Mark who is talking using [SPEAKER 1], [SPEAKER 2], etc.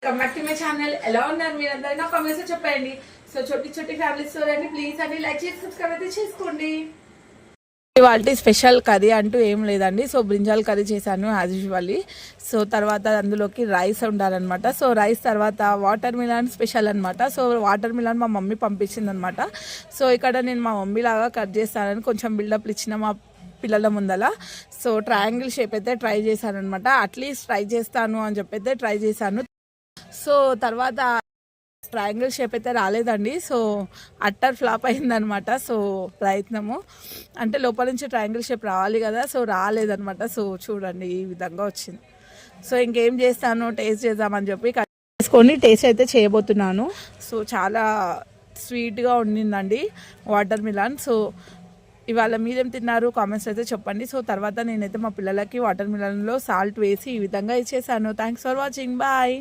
[SPEAKER 1] Welcome back to my channel. ఎలా ఉన్నారు మీరందరూ? నా కామెంట్స్ చెప్పండి. సో చోటి చోటి ఫ్యామిలీ స్టోరీ అండి. ప్లీజ్ అండి లైక్ చేసి సబ్స్క్రైబ్ అయితే చేసుకోండి. ఇవాళ స్పెషల్ కర్రీ అంటూ ఏం లేదండి. సో బ్రింజాల్ కర్రీ చేశాను యాజ్ యూజువల్లీ. సో తర్వాత అందులోకి రైస్ ఉండాలన్నమాట. సో రైస్ తర్వాత వాటర్ మిలన్ స్పెషల్ అనమాట. సో వాటర్ మిలన్ మా మమ్మీ పంపించింది అనమాట. సో ఇక్కడ నేను మా మమ్మీ లాగా కట్ చేస్తానని కొంచెం బిల్డప్లు ఇచ్చిన మా పిల్లల ముందల. సో ట్రయాంగిల్ షేప్ అయితే ట్రై చేశాను అనమాట. అట్లీస్ట్ ట్రై చేస్తాను అని చెప్పి అయితే ట్రై చేశాను. సో తర్వాత ట్రయాంగిల్ షేప్ అయితే రాలేదండి. సో అట్టర్ ఫ్లాప్ అయిందనమాట. సో ప్రయత్నము అంటే లోపల నుంచి ట్రయాంగిల్ షేప్ రావాలి కదా, సో రాలేదనమాట. సో చూడండి ఈ విధంగా వచ్చింది. సో ఇంకేం చేస్తాను, టేస్ట్ చేద్దామని చెప్పి చేసుకొని టేస్ట్ అయితే చేయబోతున్నాను. సో చాలా స్వీట్గా ఉండిందండి వాటర్ మిలన్. సో ఇవాళ మీరేం తిన్నారు కామెంట్స్ అయితే చెప్పండి. సో తర్వాత నేనైతే మా పిల్లలకి వాటర్ మిలన్లో సాల్ట్ వేసి ఈ విధంగా ఇచ్చేసాను. Thanks for watching. బాయ్.